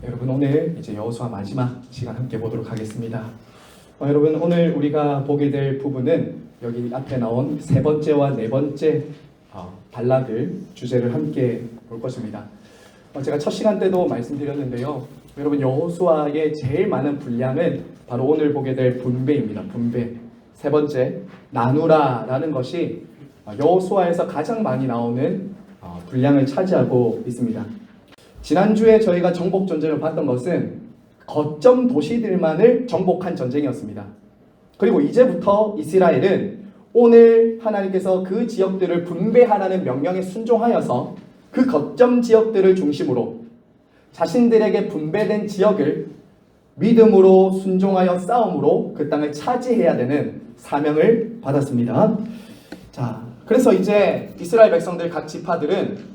여러분 오늘 이제 여호수아 마지막 시간 함께 보도록 하겠습니다. 여러분 오늘 우리가 보게 될 부분은 여기 앞에 나온 세 번째와 네 번째 단락을 주제를 함께 볼 것입니다. 제가 첫 시간 때도 말씀드렸는데요. 여러분 여호수아의 제일 많은 분량은 바로 오늘 보게 될 분배입니다. 분배. 세 번째 나누라라는 것이 여호수아에서 가장 많이 나오는 분량을 차지하고 있습니다. 지난주에 저희가 정복 전쟁을 봤던 것은 거점 도시들만을 정복한 전쟁이었습니다. 그리고 이제부터 이스라엘은 오늘 하나님께서 그 지역들을 분배하라는 명령에 순종하여서 그 거점 지역들을 중심으로 자신들에게 분배된 지역을 믿음으로 순종하여 싸움으로 그 땅을 차지해야 되는 사명을 받았습니다. 자, 그래서 이제 이스라엘 백성들 각 지파들은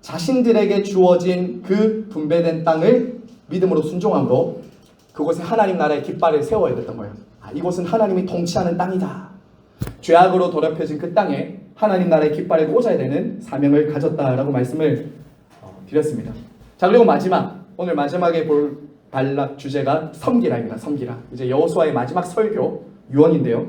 자신들에게 주어진 그 분배된 땅을 믿음으로 순종함으로 그곳에 하나님 나라의 깃발을 세워야 됐던 거예요. 이곳은 하나님이 통치하는 땅이다. 죄악으로 더럽혀진 그 땅에 하나님 나라의 깃발을 꽂아야 되는 사명을 가졌다라고 말씀을 드렸습니다. 자, 그리고 오늘 마지막에 볼 단락 주제가 섬기라입니다. 섬기라. 이제 여호수아의 마지막 설교 유언인데요.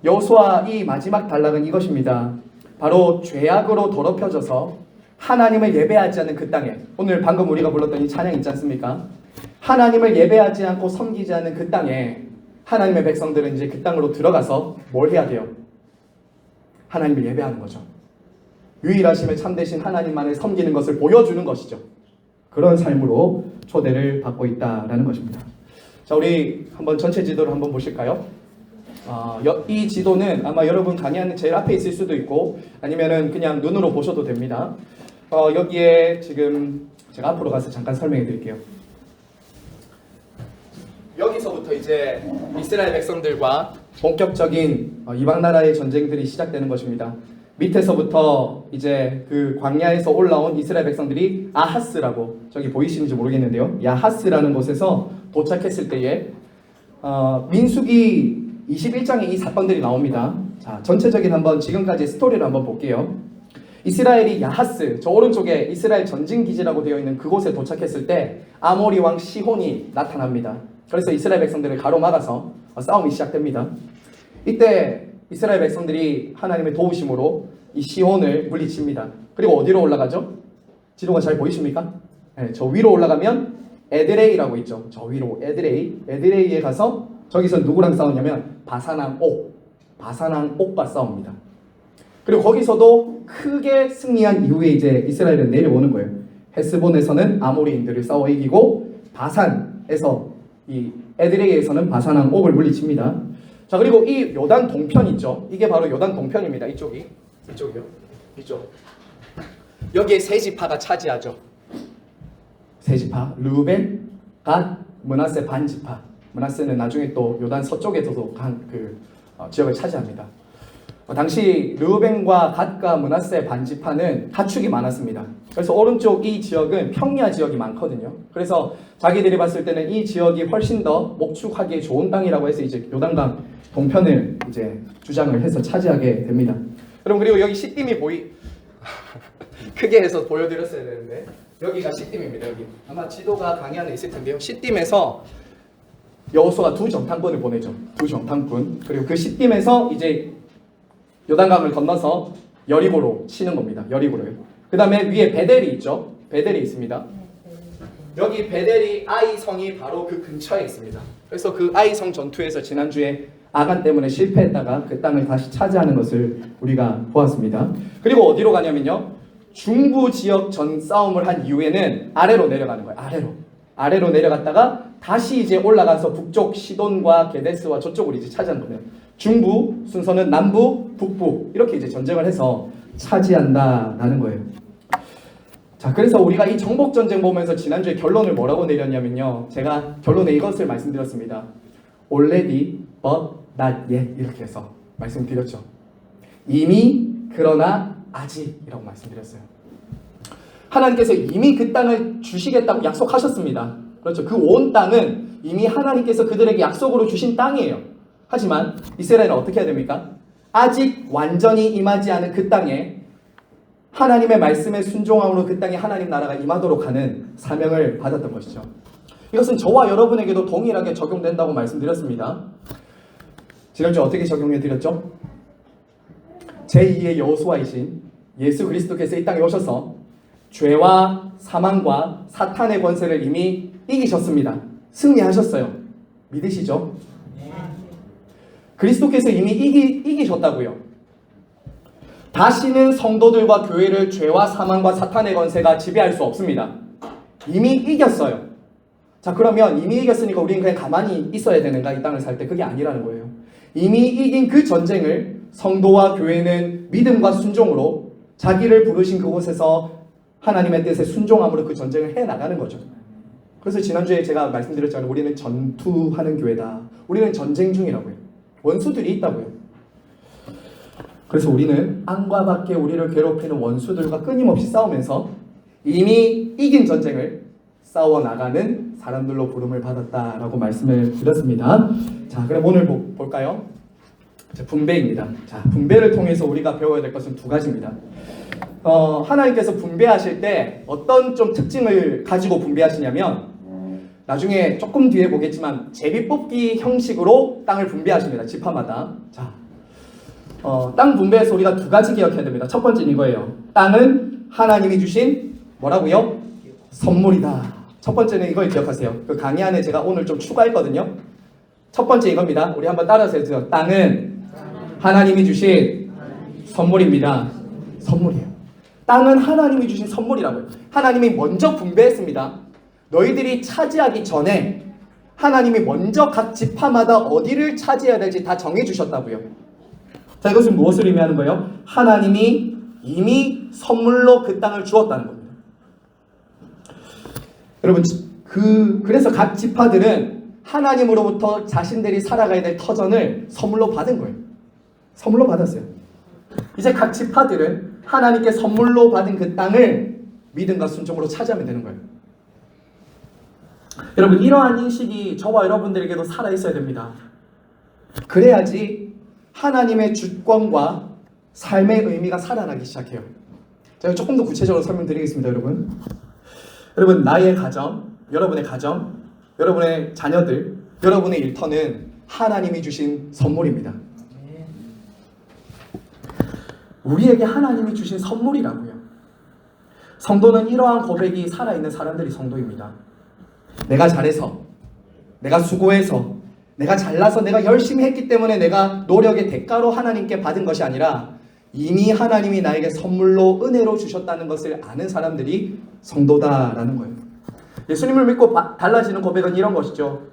여호수아 이 마지막 단락은 이것입니다. 바로 죄악으로 더럽혀져서 하나님을 예배하지 않는 그 땅에, 오늘 방금 우리가 불렀던 이 찬양 있지 않습니까? 하나님을 예배하지 않고 섬기지 않는 그 땅에 하나님의 백성들은 이제 그 땅으로 들어가서 뭘 해야 돼요? 하나님을 예배하는 거죠. 유일하심에 참되신 하나님만을 섬기는 것을 보여주는 것이죠. 그런 삶으로 초대를 받고 있다라는 것입니다. 자, 우리 한번 전체 지도를 한번 보실까요? 이 지도는 아마 여러분 강의하는 제일 앞에 있을 수도 있고 아니면은 그냥 눈으로 보셔도 됩니다. 여기에 지금 제가 앞으로 가서 잠깐 설명해 드릴게요. 여기서부터 이제 이스라엘 백성들과 본격적인 이방 나라의 전쟁들이 시작되는 것입니다. 밑에서부터 이제 그 광야에서 올라온 이스라엘 백성들이 아하스라고, 저기 보이시는지 모르겠는데요, 야하스라는 곳에서 도착했을 때에 민수기 21장에 이 사건들이 나옵니다. 자, 전체적인 한번 지금까지 스토리를 한번 볼게요. 이스라엘이 야하스, 저 오른쪽에 이스라엘 전진기지라고 되어 있는 그곳에 도착했을 때 아모리 왕 시혼이 나타납니다. 그래서 이스라엘 백성들을 가로막아서 싸움이 시작됩니다. 이때 이스라엘 백성들이 하나님의 도우심으로 이 시혼을 물리칩니다. 그리고 어디로 올라가죠? 지도가 잘 보이십니까? 네, 저 위로 올라가면 에드레이라고 있죠. 저 위로 에드레이에 가서 저기서 누구랑 싸우냐면 바산왕옥과 싸웁니다. 그리고 거기서도 크게 승리한 이후에 이제 이스라엘은 내려오는 거예요. 헤스본에서는 아모리인들을 싸워 이기고 바산에서 이 에드레이에서는 바산왕옥을 물리칩니다. 자, 그리고 이 요단 동편 있죠. 이게 바로 요단 동편입니다. 이쪽이요. 이쪽. 여기에 세 지파가 차지하죠. 세 지파. 르우벤, 갓, 므낫세 반 지파. 므낫세는 나중에 또 요단 서쪽에서도 지역을 차지합니다. 당시 르우벤과 갓과 므낫세 반 지파는 가축이 많았습니다. 그래서 오른쪽 이 지역은 평야 지역이 많거든요. 그래서 자기들이 봤을 때는 이 지역이 훨씬 더 목축하기에 좋은 땅이라고 해서 이제 요단강 동편을 이제 주장을 해서 차지하게 됩니다. 여러분, 그리고 여기 시딤이 크게 해서 보여드렸어야 되는데 여기가 시딤입니다. 여기 아마 지도가 강의 안에 있을 텐데요. 시딤에서 여호수아가 두 정탐꾼을 보내죠. 두 정탐꾼. 그리고 그 시딤에서 이제 요단강을 건너서 여리고로 치는 겁니다. 여리고로요. 그 다음에 위에 베델이 있죠. 베델이 있습니다. 여기 베델이 아이 성이 바로 그 근처에 있습니다. 그래서 그 아이 성 전투에서 지난주에 아간 때문에 실패했다가 그 땅을 다시 차지하는 것을 우리가 보았습니다. 그리고 어디로 가냐면요, 중부 지역 전 싸움을 한 이후에는 아래로 내려가는 거예요. 아래로 내려갔다가 다시 이제 올라가서 북쪽 시돈과 게데스와 저쪽으로 이제 차지하는 거예요. 중부 순서는 남부, 북부 이렇게 이제 전쟁을 해서 차지한다라는 거예요. 자, 그래서 우리가 이 정복 전쟁 보면서 지난주에 결론을 뭐라고 내렸냐면요, 제가 결론에 이것을 말씀드렸습니다. Already, but not yet 이렇게 해서 말씀드렸죠. 이미, 그러나 아직이라고 말씀드렸어요. 하나님께서 이미 그 땅을 주시겠다고 약속하셨습니다. 그렇죠. 그 온 땅은 이미 하나님께서 그들에게 약속으로 주신 땅이에요. 하지만 이스라엘은 어떻게 해야 됩니까? 아직 완전히 임하지 않은 그 땅에 하나님의 말씀에 순종함으로 그 땅에 하나님 나라가 임하도록 하는 사명을 받았던 것이죠. 이것은 저와 여러분에게도 동일하게 적용된다고 말씀드렸습니다. 지난주 어떻게 적용해 드렸죠? 제2의 여호수아이신 예수 그리스도께서 이 땅에 오셔서 죄와 사망과 사탄의 권세를 이미 이기셨습니다. 승리하셨어요. 믿으시죠? 그리스도께서 이미 이기셨다고요. 다시는 성도들과 교회를 죄와 사망과 사탄의 권세가 지배할 수 없습니다. 이미 이겼어요. 자, 그러면 이미 이겼으니까 우리는 그냥 가만히 있어야 되는가? 이 땅을 살 때 그게 아니라는 거예요. 이미 이긴 그 전쟁을 성도와 교회는 믿음과 순종으로 자기를 부르신 그곳에서 하나님의 뜻에 순종함으로 그 전쟁을 해나가는 거죠. 그래서 지난주에 제가 말씀드렸잖아요. 우리는 전투하는 교회다. 우리는 전쟁 중이라고요. 원수들이 있다고요. 그래서 우리는 안과 밖에 우리를 괴롭히는 원수들과 끊임없이 싸우면서 이미 이긴 전쟁을 싸워나가는 사람들로 부름을 받았다라고 말씀을 드렸습니다. 자, 그럼 오늘 볼까요? 분배입니다. 자, 분배를 통해서 우리가 배워야 될 것은 두 가지입니다. 하나님께서 분배하실 때 어떤 좀 특징을 가지고 분배하시냐면 나중에 조금 뒤에 보겠지만 제비뽑기 형식으로 땅을 분배하십니다. 지파마다. 자, 땅 분배에서 우리가 두 가지 기억해야 됩니다. 첫 번째는 이거예요. 땅은 하나님이 주신 뭐라고요? 선물이다. 첫 번째는 이걸 기억하세요. 그 강의 안에 제가 오늘 좀 추가했거든요. 첫 번째 이겁니다. 우리 한번 따라서 해주세요. 땅은 하나님이 주신 선물입니다. 선물이에요. 땅은 하나님이 주신 선물이라고요. 하나님이 먼저 분배했습니다. 너희들이 차지하기 전에 하나님이 먼저 각 지파마다 어디를 차지해야 될지 다 정해주셨다고요. 자, 이것은 무엇을 의미하는 거예요? 하나님이 이미 선물로 그 땅을 주었다는 겁니다. 여러분, 그래서 각 지파들은 하나님으로부터 자신들이 살아가야 될 터전을 선물로 받은 거예요. 선물로 받았어요. 이제 각 지파들은 하나님께 선물로 받은 그 땅을 믿음과 순종으로 차지하면 되는 거예요. 여러분, 이러한 인식이 저와 여러분들에게도 살아있어야 됩니다. 그래야지 하나님의 주권과 삶의 의미가 살아나기 시작해요. 제가 조금 더 구체적으로 설명드리겠습니다. 여러분, 나의 가정, 여러분의 가정, 여러분의 자녀들, 여러분의 일터는 하나님이 주신 선물입니다. 우리에게 하나님이 주신 선물이라고요. 성도는 이러한 고백이 살아있는 사람들이 성도입니다. 내가 잘해서, 내가 수고해서, 내가 잘나서, 내가 열심히 했기 때문에 내가 노력의 대가로 하나님께 받은 것이 아니라 이미 하나님이 나에게 선물로 은혜로 주셨다는 것을 아는 사람들이 성도다라는 거예요. 예수님을 믿고 달라지는 고백은 이런 것이죠.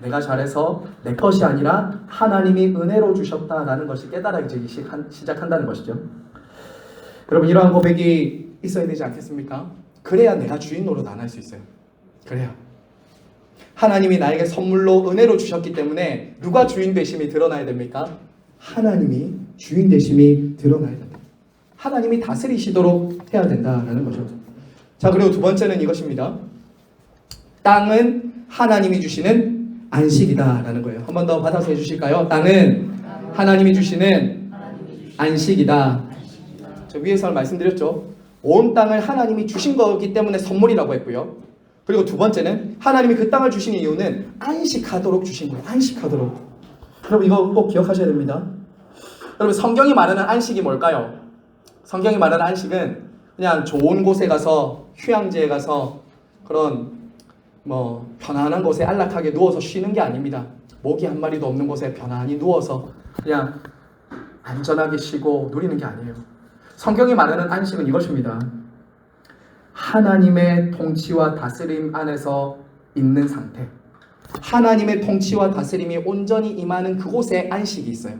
내가 잘해서 내 것이 아니라 하나님이 은혜로 주셨다라는 것이 깨달아지기 시작한다는 것이죠. 여러분, 이러한 고백이 있어야 되지 않겠습니까? 그래야 내가 주인 노릇 안 할 수 있어요. 그래야. 하나님이 나에게 선물로 은혜로 주셨기 때문에 누가 주인 되심이 드러나야 됩니까? 하나님이 주인 되심이 드러나야 됩니다. 하나님이 다스리시도록 해야 된다라는 거죠. 자, 그리고 두 번째는 이것입니다. 땅은 하나님이 주시는 안식이다라는 거예요. 한 번 더 받아서 해주실까요? 땅은 하나님이 주시는 안식이다. 저 위에서 말씀드렸죠. 온 땅을 하나님이 주신 거기 때문에 선물이라고 했고요. 그리고 두 번째는 하나님이 그 땅을 주신 이유는 안식하도록 주신 거예요. 안식하도록. 여러분, 이거 꼭 기억하셔야 됩니다. 여러분, 성경이 말하는 안식이 뭘까요? 성경이 말하는 안식은 그냥 좋은 곳에 가서, 휴양지에 가서 그런 편안한 곳에 안락하게 누워서 쉬는 게 아닙니다. 모기 한 마리도 없는 곳에 편안히 누워서 그냥 안전하게 쉬고 누리는 게 아니에요. 성경이 말하는 안식은 이것입니다. 하나님의 통치와 다스림 안에서 있는 상태. 하나님의 통치와 다스림이 온전히 임하는 그곳에 안식이 있어요.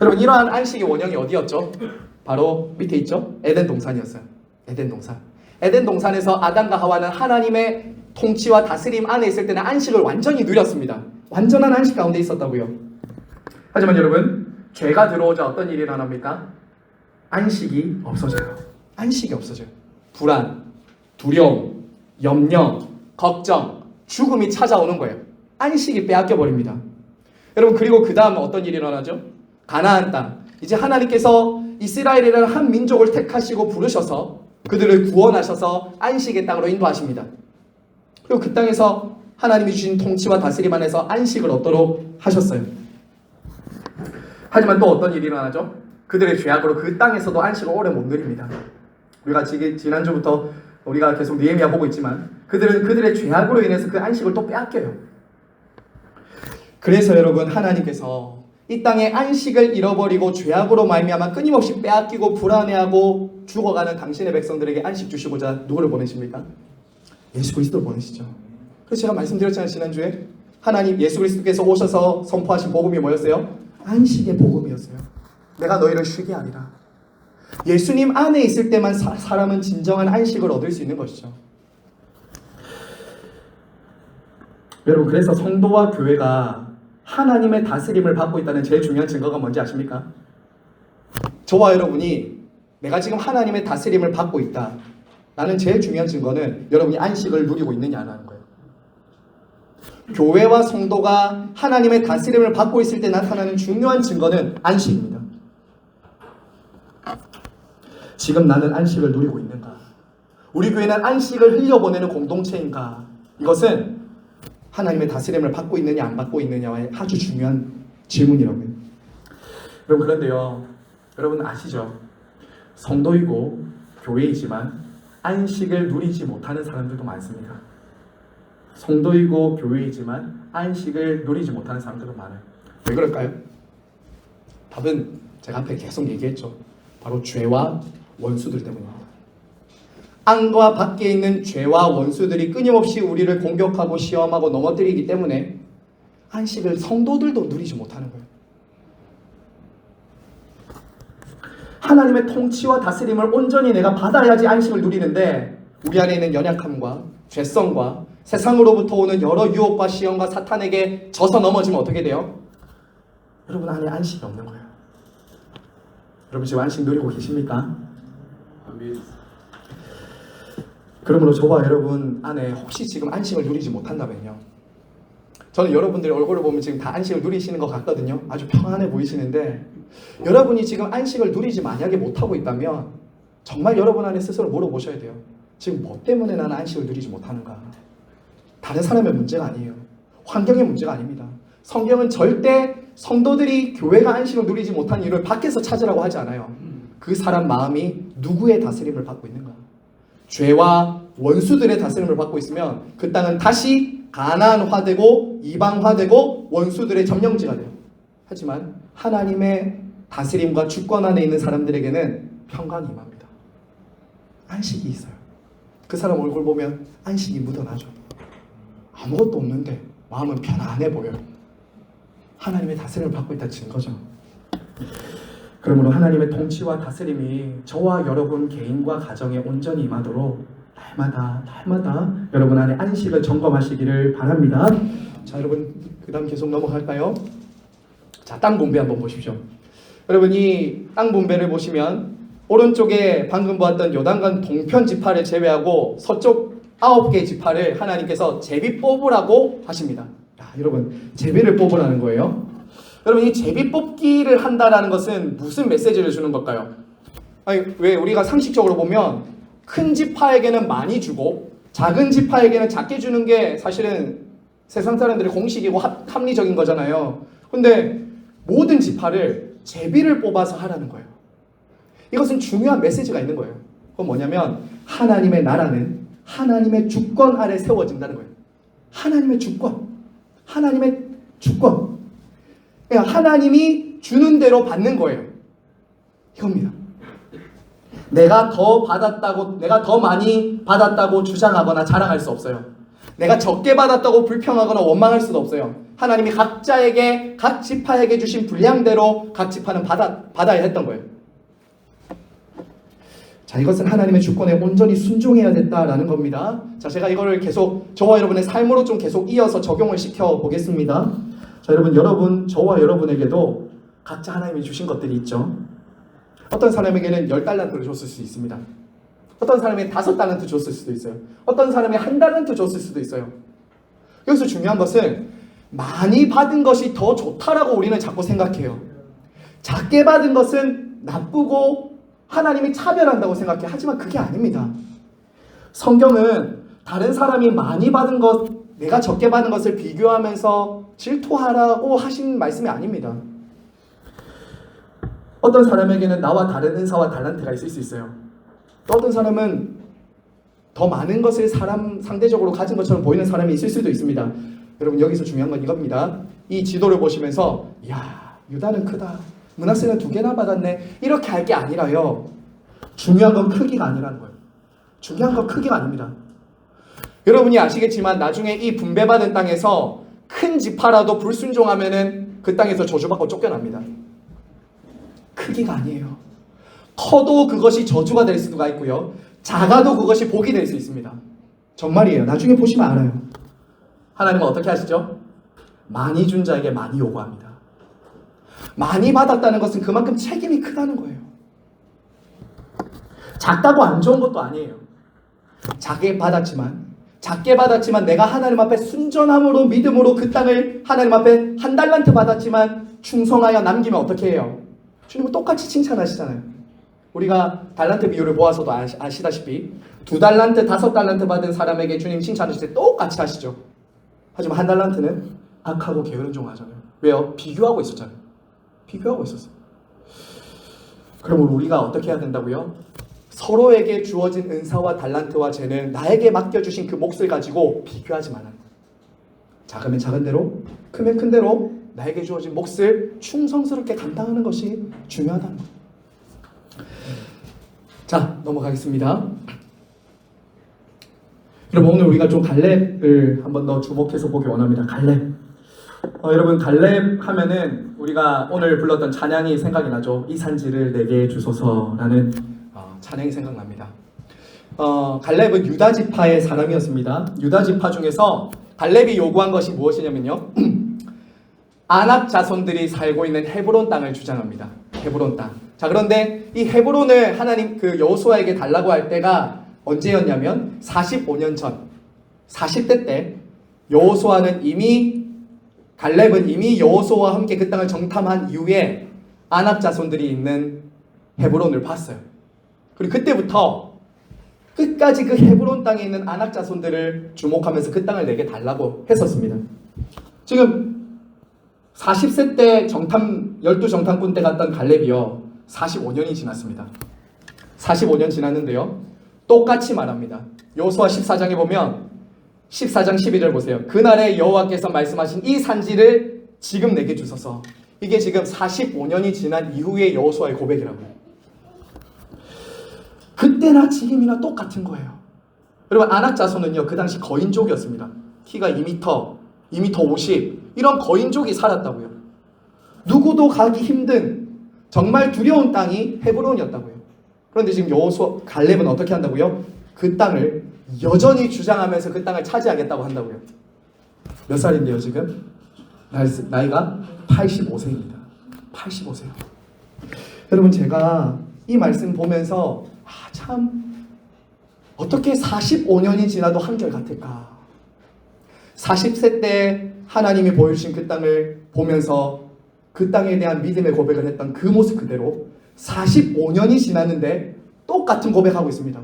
여러분, 이러한 안식의 원형이 어디였죠? 바로 밑에 있죠? 에덴 동산이었어요. 에덴 동산. 에덴 동산에서 아담과 하와는 하나님의 통치와 다스림 안에 있을 때는 안식을 완전히 누렸습니다. 완전한 안식 가운데 있었다고요. 하지만 여러분, 죄가 들어오자 어떤 일이 일어납니까? 안식이 없어져요. 안식이 없어져요. 불안, 두려움, 염려, 걱정, 죽음이 찾아오는 거예요. 안식이 빼앗겨 버립니다. 여러분, 그리고 그 다음 어떤 일이 일어나죠? 가나안 땅. 이제 하나님께서 이스라엘이라는 한 민족을 택하시고 부르셔서 그들을 구원하셔서 안식의 땅으로 인도하십니다. 그리고 그 땅에서 하나님이 주신 통치와 다스림 안에서 안식을 얻도록 하셨어요. 하지만 또 어떤 일이 일어나죠? 그들의 죄악으로 그 땅에서도 안식을 오래 못 누립니다. 우리가 지난주부터 우리가 계속 느헤미야 보고 있지만 그들은 그들의 죄악으로 인해서 그 안식을 또 빼앗겨요. 그래서 여러분, 하나님께서 이 땅의 안식을 잃어버리고 죄악으로 말미암아 끊임없이 빼앗기고 불안해하고 죽어가는 당신의 백성들에게 안식 주시고자 누구를 보내십니까? 예수 그리스도를 보내시죠. 그래서 제가 말씀드렸잖아요, 지난주에. 하나님 예수 그리스도께서 오셔서 선포하신 복음이 뭐였어요? 안식의 복음이었어요. 내가 너희를 쉬게 하리라. 예수님 안에 있을 때만 사람은 진정한 안식을 얻을 수 있는 것이죠. 여러분, 그래서 성도와 교회가 하나님의 다스림을 받고 있다는 제일 중요한 증거가 뭔지 아십니까? 저와 여러분이 내가 지금 하나님의 다스림을 받고 있다. 라는 제일 중요한 증거는 여러분이 안식을 누리고 있느냐라는 거예요. 교회와 성도가 하나님의 다스림을 받고 있을 때 나타나는 중요한 증거는 안식입니다. 지금 나는 안식을 누리고 있는가? 우리 교회는 안식을 흘려보내는 공동체인가? 이것은 하나님의 다스림을 받고 있느냐 안 받고 있느냐의 아주 중요한 질문이라고요. 여러분, 그런데요, 여러분 아시죠? 성도이고 교회이지만 안식을 누리지 못하는 사람들도 많습니다. 성도이고 교회이지만 안식을 누리지 못하는 사람들도 많아요. 왜 그럴까요? 답은 제가 앞에 계속 얘기했죠. 바로 죄와 원수들 때문입니다. 안과 밖에 있는 죄와 원수들이 끊임없이 우리를 공격하고 시험하고 넘어뜨리기 때문에 안식을 성도들도 누리지 못하는 거예요. 하나님의 통치와 다스림을 온전히 내가 받아야지 안식을 누리는데 우리 안에 있는 연약함과 죄성과 세상으로부터 오는 여러 유혹과 시험과 사탄에게 져서 넘어지면 어떻게 돼요? 여러분 안에 안식이 없는 거예요. 여러분 지금 안식 누리고 계십니까? 아멘. 그러므로 저와 여러분 안에 혹시 지금 안식을 누리지 못한다면요, 저는 여러분들의 얼굴을 보면 지금 다 안식을 누리시는 것 같거든요. 아주 평안해 보이시는데 여러분이 지금 안식을 누리지 만약에 못하고 있다면 정말 여러분 안에 스스로 물어보셔야 돼요. 지금 뭐 때문에 나는 안식을 누리지 못하는가? 다른 사람의 문제가 아니에요. 환경의 문제가 아닙니다. 성경은 절대 성도들이 교회가 안식을 누리지 못한 이유를 밖에서 찾으라고 하지 않아요. 그 사람 마음이 누구의 다스림을 받고 있는가? 죄와 원수들의 다스림을 받고 있으면 그 땅은 다시 가나안화되고 이방화되고 원수들의 점령지가 돼요. 하지만 하나님의 다스림과 주권 안에 있는 사람들에게는 평강이 임합니다. 안식이 있어요. 그 사람 얼굴 보면 안식이 묻어나죠. 아무것도 없는데 마음은 편안해 보여요. 하나님의 다스림을 받고 있다는 증거죠. 그러므로 하나님의 통치와 다스림이 저와 여러분 개인과 가정에 온전히 임하도록 날마다 여러분 안에 안식을 점검하시기를 바랍니다. 자, 여러분 그 다음 계속 넘어갈까요? 자, 땅 분배 한번 보십시오. 여러분 이 땅 분배를 보시면 오른쪽에 방금 보았던 요단강 동편 지파를 제외하고 서쪽 9개의 지파를 하나님께서 제비 뽑으라고 하십니다. 야, 여러분 제비를 뽑으라는 거예요. 여러분 이 제비 뽑기를 한다라는 것은 무슨 메시지를 주는 걸까요? 아니, 왜 우리가 상식적으로 보면 큰 지파에게는 많이 주고 작은 지파에게는 작게 주는 게 사실은 세상 사람들의 공식이고 합리적인 거잖아요. 근데 모든 지파를 제비를 뽑아서 하라는 거예요. 이것은 중요한 메시지가 있는 거예요. 그건 뭐냐면 하나님의 나라는 하나님의 주권 아래 세워진다는 거예요. 하나님의 주권. 하나님의 주권. 그러니까 하나님이 주는 대로 받는 거예요. 이겁니다. 내가 더 받았다고, 내가 더 많이 받았다고 주장하거나 자랑할 수 없어요. 내가 적게 받았다고 불평하거나 원망할 수도 없어요. 하나님이 각자에게, 각 지파에게 주신 분량대로 각 지파는 받아야 했던 거예요. 자, 이것은 하나님의 주권에 온전히 순종해야 됐다라는 겁니다. 자, 제가 이거를 계속 저와 여러분의 삶으로 좀 계속 이어서 적용을 시켜 보겠습니다. 자, 여러분, 저와 여러분에게도 각자 하나님이 주신 것들이 있죠. 어떤 사람에게는 10달란트를 줬을 수 있습니다. 어떤 사람에게 5달란트 줬을 수도 있어요. 어떤 사람에게 1달란트 줬을 수도 있어요. 여기서 중요한 것은 많이 받은 것이 더 좋다라고 우리는 자꾸 생각해요. 작게 받은 것은 나쁘고 하나님이 차별한다고 생각해. 하지만 그게 아닙니다. 성경은 다른 사람이 많이 받은 것, 내가 적게 받은 것을 비교하면서 질투하라고 하신 말씀이 아닙니다. 어떤 사람에게는 나와 다른 은사와 달란트가 있을 수 있어요. 또 어떤 사람은 더 많은 것을 상대적으로 가진 것처럼 보이는 사람이 있을 수도 있습니다. 여러분, 여기서 중요한 건 이겁니다. 이 지도를 보시면서 야, 유다는 크다, 므낫세는 2개나 받았네, 이렇게 할 게 아니라요. 중요한 건 크기가 아니라는 거예요. 중요한 건 크기가 아닙니다. 여러분이 아시겠지만 나중에 이 분배받은 땅에서 큰 지파라도 불순종하면은 그 땅에서 저주받고 쫓겨납니다. 크기가 아니에요. 커도 그것이 저주가 될 수가 있고요, 작아도 그것이 복이 될 수 있습니다. 정말이에요. 나중에 보시면 알아요. 하나님은 어떻게 하시죠? 많이 준 자에게 많이 요구합니다. 많이 받았다는 것은 그만큼 책임이 크다는 거예요. 작다고 안 좋은 것도 아니에요. 작게 받았지만 내가 하나님 앞에 순전함으로 믿음으로 그 땅을 하나님 앞에 1달란트 받았지만 충성하여 남기면 어떻게 해요? 주님은 똑같이 칭찬하시잖아요. 우리가 달란트 비율을 보아서도 아시다시피 2달란트, 5달란트 받은 사람에게 주님 칭찬하실 때 똑같이 하시죠. 하지만 1달란트는 악하고 게으른 종 하잖아요. 왜요? 비교하고 있었잖아요. 비교하고 있었어요. 그러면 우리가 어떻게 해야 된다고요? 서로에게 주어진 은사와 달란트와 재능, 나에게 맡겨주신 그 몫을 가지고 비교하지 말아요. 작으면 작은 대로, 크면 큰 대로 나에게 주어진 몫을 충성스럽게 감당하는 것이 중요하다는 거예요. 자, 넘어가겠습니다. 여러분, 오늘 우리가 좀 갈렙을 한번 더 주목해서 보기 원합니다. 갈렙. 여러분, 갈렙 하면은 우리가 오늘 불렀던 찬양이 생각이 나죠. 이 산지를 내게 주소서라는 찬양이 생각납니다. 갈렙은 유다 지파의 사람이었습니다. 유다 지파 중에서 갈렙이 요구한 것이 무엇이냐면요, 아낙 자손들이 살고 있는 헤브론 땅을 주장합니다. 헤브론 땅. 자, 그런데 이 헤브론을 하나님 여호수아에게 달라고 할 때가 언제였냐면 45년 전, 40대 때 갈렙은 이미 여호수아와 함께 그 땅을 정탐한 이후에 아낙 자손들이 있는 헤브론을 봤어요. 그리고 그때부터 끝까지 그 헤브론 땅에 있는 아낙 자손들을 주목하면서 그 땅을 내게 달라고 했었습니다. 지금 40세 때 12정탐꾼 때 갔던 갈렙이요, 45년이 지났습니다. 45년 지났는데요, 똑같이 말합니다. 여호수아 14장에 보면 14장 12절 보세요. 그날에 여호와께서 말씀하신 이 산지를 지금 내게 주소서. 이게 지금 45년이 지난 이후의 여호수아의 고백이라고요. 그때나 지금이나 똑같은 거예요. 여러분, 아낙 자손은요, 그 당시 거인족이었습니다. 키가 2m, 50 이런 거인족이 살았다고요. 누구도 가기 힘든 정말 두려운 땅이 헤브론이었다고요. 그런데 지금 갈렙은 어떻게 한다고요? 그 땅을 여전히 주장하면서 그 땅을 차지하겠다고 한다고요. 몇 살인데요 지금? 나이가 85세입니다. 85세. 여러분, 제가 이 말씀 보면서 참 어떻게 45년이 지나도 한결같을까? 40세 때 하나님이 보여주신 그 땅을 보면서 그 땅에 대한 믿음의 고백을 했던 그 모습 그대로 45년이 지났는데 똑같은 고백하고 있습니다.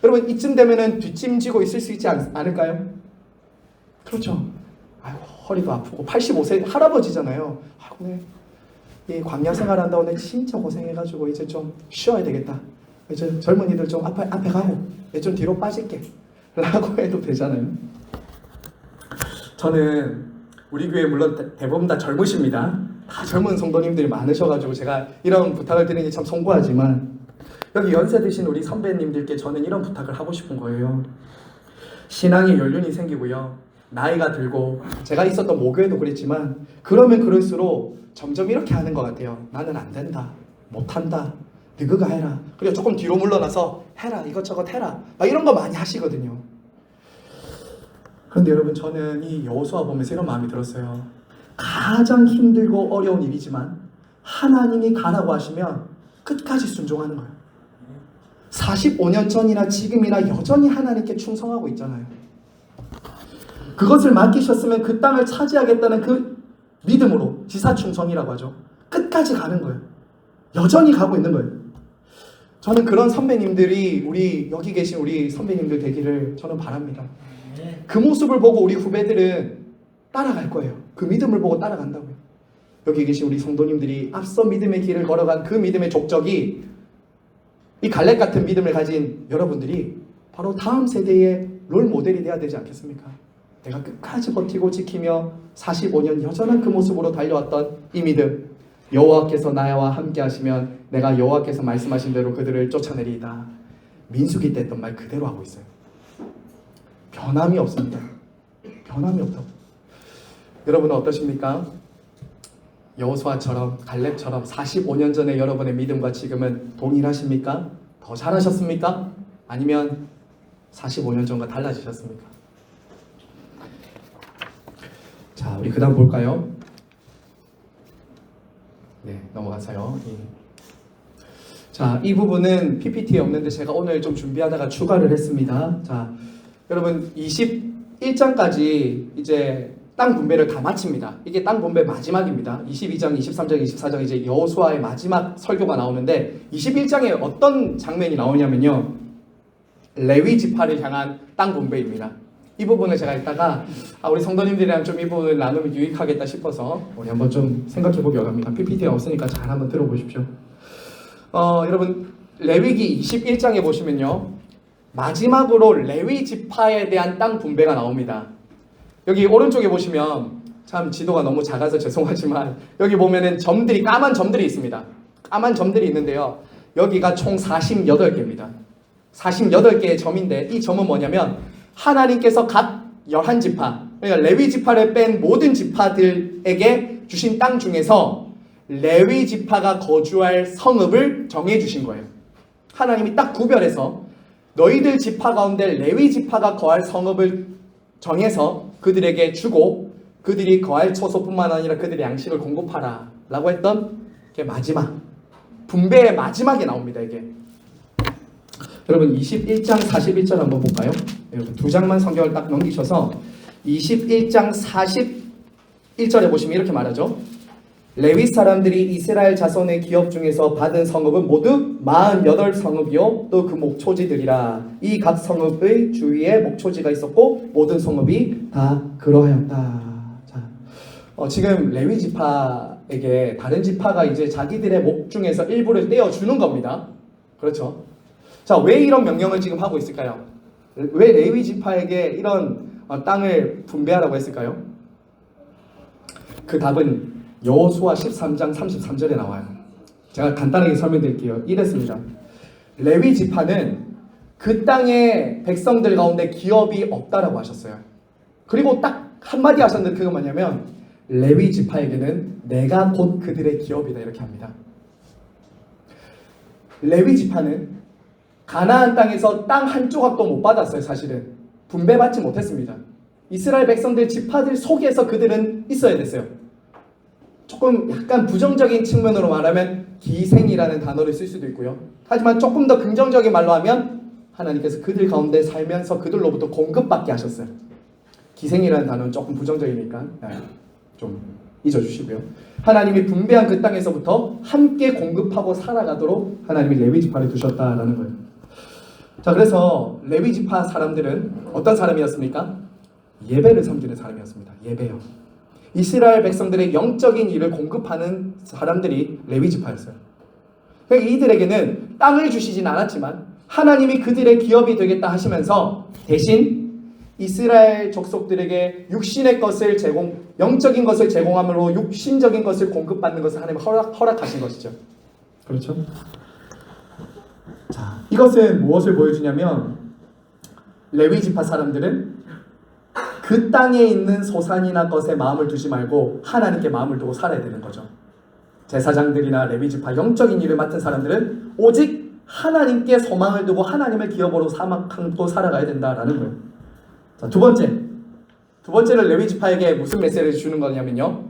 여러분, 이쯤 되면은 뒷짐지고 있을 수 있지 않을까요? 그렇죠. 아이고, 허리도 아프고 85세 할아버지잖아요. 아이고, 이 광야 생활한다고 내 진짜 고생해가지고 이제 좀 쉬어야 되겠다. 이제 젊은이들 좀 앞에 가고 좀 뒤로 빠질게 라고 해도 되잖아요. 저는 우리 교회 물론 대부분 다 젊으십니다. 다 젊은 성도님들이 많으셔가지고 제가 이런 부탁을 드리니 참 송구하지만, 여기 연세 드신 우리 선배님들께 저는 이런 부탁을 하고 싶은 거예요. 신앙에 연륜이 생기고요, 나이가 들고, 제가 있었던 모교에도 그랬지만 그러면 그럴수록 점점 이렇게 하는 것 같아요. 나는 안 된다, 못한다, 너가 해라. 그리고 조금 뒤로 물러나서 해라, 이것저것 해라, 막 이런 거 많이 하시거든요. 그런데 여러분, 저는 이 여호수아 보면서 이런 마음이 들었어요. 가장 힘들고 어려운 일이지만 하나님이 가라고 하시면 끝까지 순종하는 거예요. 45년 전이나 지금이나 여전히 하나님께 충성하고 있잖아요. 그것을 맡기셨으면 그 땅을 차지하겠다는 그 믿음으로, 지사충성이라고 하죠. 끝까지 끝까지 가는 거예요. 여전히 가고 있는 거예요. 저는 그런 선배님들이 우리 여기 계신 우리 선배님들 되기를 저는 바랍니다. 그 모습을 보고 우리 후배들은 따라갈 거예요. 그 믿음을 보고 따라간다고요. 여기 계신 우리 성도님들이 앞서 믿음의 길을 걸어간 그 믿음의 족적이 이 갈렙 같은 믿음을 가진 여러분들이 바로 다음 세대의 롤 모델이 돼야 되지 않겠습니까? 내가 끝까지 버티고 지키며 45년 여전한 그 모습으로 달려왔던 이 믿음, 여호와께서 나와 함께 하시면 내가 여호와께서 말씀하신 대로 그들을 쫓아내리이다. 민수기 때 했던 말 그대로 하고 있어요. 변함이 없습니다. 변함이 없다고. 여러분은 어떠십니까? 여호수아처럼 갈렙처럼 45년 전에 여러분의 믿음과 지금은 동일하십니까? 더 잘하셨습니까? 아니면 45년 전과 달라지셨습니까? 자, 우리 그 다음 볼까요? 네, 넘어가세요. 자, 이 부분은 PPT에 없는데 제가 오늘 좀 준비하다가 추가를 했습니다. 자, 여러분 21장까지 이제 땅 분배를 다 마칩니다. 이게 땅 분배 마지막입니다. 22장, 23장, 24장 이제 여호수아의 마지막 설교가 나오는데 21장에 어떤 장면이 나오냐면요. 레위 지파를 향한 땅 분배입니다. 이 부분을 제가 이따가 우리 성도님들이랑 좀 이 부분을 나누면 유익하겠다 싶어서 우리 한번 좀 생각해 보기 원합니다. PPT가 없으니까 잘 한번 들어보십시오. 여러분 레위기 21장에 보시면요. 마지막으로 레위 지파에 대한 땅 분배가 나옵니다. 여기 오른쪽에 보시면 참 지도가 너무 작아서 죄송하지만 여기 보면은 점들이 까만 점들이 있습니다. 까만 점들이 있는데요. 여기가 총 48개입니다. 48개의 점인데 이 점은 뭐냐면 하나님께서 각 11지파 그러니까 레위 지파를 뺀 모든 지파들에게 주신 땅 중에서 레위 지파가 거주할 성읍을 정해 주신 거예요. 하나님이 딱 구별해서 너희들 지파 가운데 레위 지파가 거할 성읍을 정해서 그들에게 주고 그들이 거할 처소뿐만 아니라 그들의 양식을 공급하라 라고 했던 게 마지막 분배의 마지막에 나옵니다. 이게 여러분 21장 41절 한번 볼까요? 여러분 두 장만 성경을 딱 넘기셔서 21장 41절에 보시면 이렇게 말하죠. 레위 사람들이 이스라엘 자손의 기업 중에서 받은 성읍은 모두 48성읍이요 또 그 목초지들이라. 이 각 성읍의 주위에 목초지가 있었고 모든 성읍이 다 그러하였다. 자, 지금 레위 지파에게 다른 지파가 이제 자기들의 목 중에서 일부를 떼어주는 겁니다. 그렇죠? 자, 왜 이런 명령을 지금 하고 있을까요? 왜 레위 지파에게 이런 땅을 분배하라고 했을까요? 그 답은 여호수아 13장 33절에 나와요. 제가 간단하게 설명드릴게요. 이랬습니다. 레위 지파는 그 땅의 백성들 가운데 기업이 없다라고 하셨어요. 그리고 딱 한마디 하셨는데 그거 뭐냐면 레위 지파에게는 내가 곧 그들의 기업이다 이렇게 합니다. 레위 지파는 가나안 땅에서 땅 한 조각도 못 받았어요. 사실은 분배받지 못했습니다. 이스라엘 백성들 지파들 속에서 그들은 있어야 됐어요. 조금 약간 부정적인 측면으로 말하면 기생이라는 단어를 쓸 수도 있고요. 하지만 조금 더 긍정적인 말로 하면 하나님께서 그들 가운데 살면서 그들로부터 공급받게 하셨어요. 기생이라는 단어는 조금 부정적이니까 좀 잊어주시고요. 하나님이 분배한 그 땅에서부터 함께 공급하고 살아가도록 하나님이 레위 지파를 두셨다라는 거예요. 자, 그래서 레위 지파 사람들은 어떤 사람이었습니까? 예배를 섬기는 사람이었습니다. 예배요. 이스라엘 백성들의 영적인 일을 공급하는 사람들이 레위 지파였어요. 그러니까 이들에게는 땅을 주시진 않았지만 하나님이 그들의 기업이 되겠다 하시면서 대신 이스라엘 족속들에게 육신의 것을 영적인 것을 제공함으로 육신적인 것을 공급받는 것을 하나님이 허락하신 것이죠. 그렇죠? 자, 이것은 무엇을 보여주냐면 레위 지파 사람들은 그 땅에 있는 소산이나 것에 마음을 두지 말고 하나님께 마음을 두고 살아야 되는 거죠. 제사장들이나 레위 지파 영적인 일을 맡은 사람들은 오직 하나님께 소망을 두고 하나님을 기업으로 삼고 살아가야 된다라는 거예요. 자, 두 번째는 레위 지파에게 무슨 메시지를 주는 거냐면요.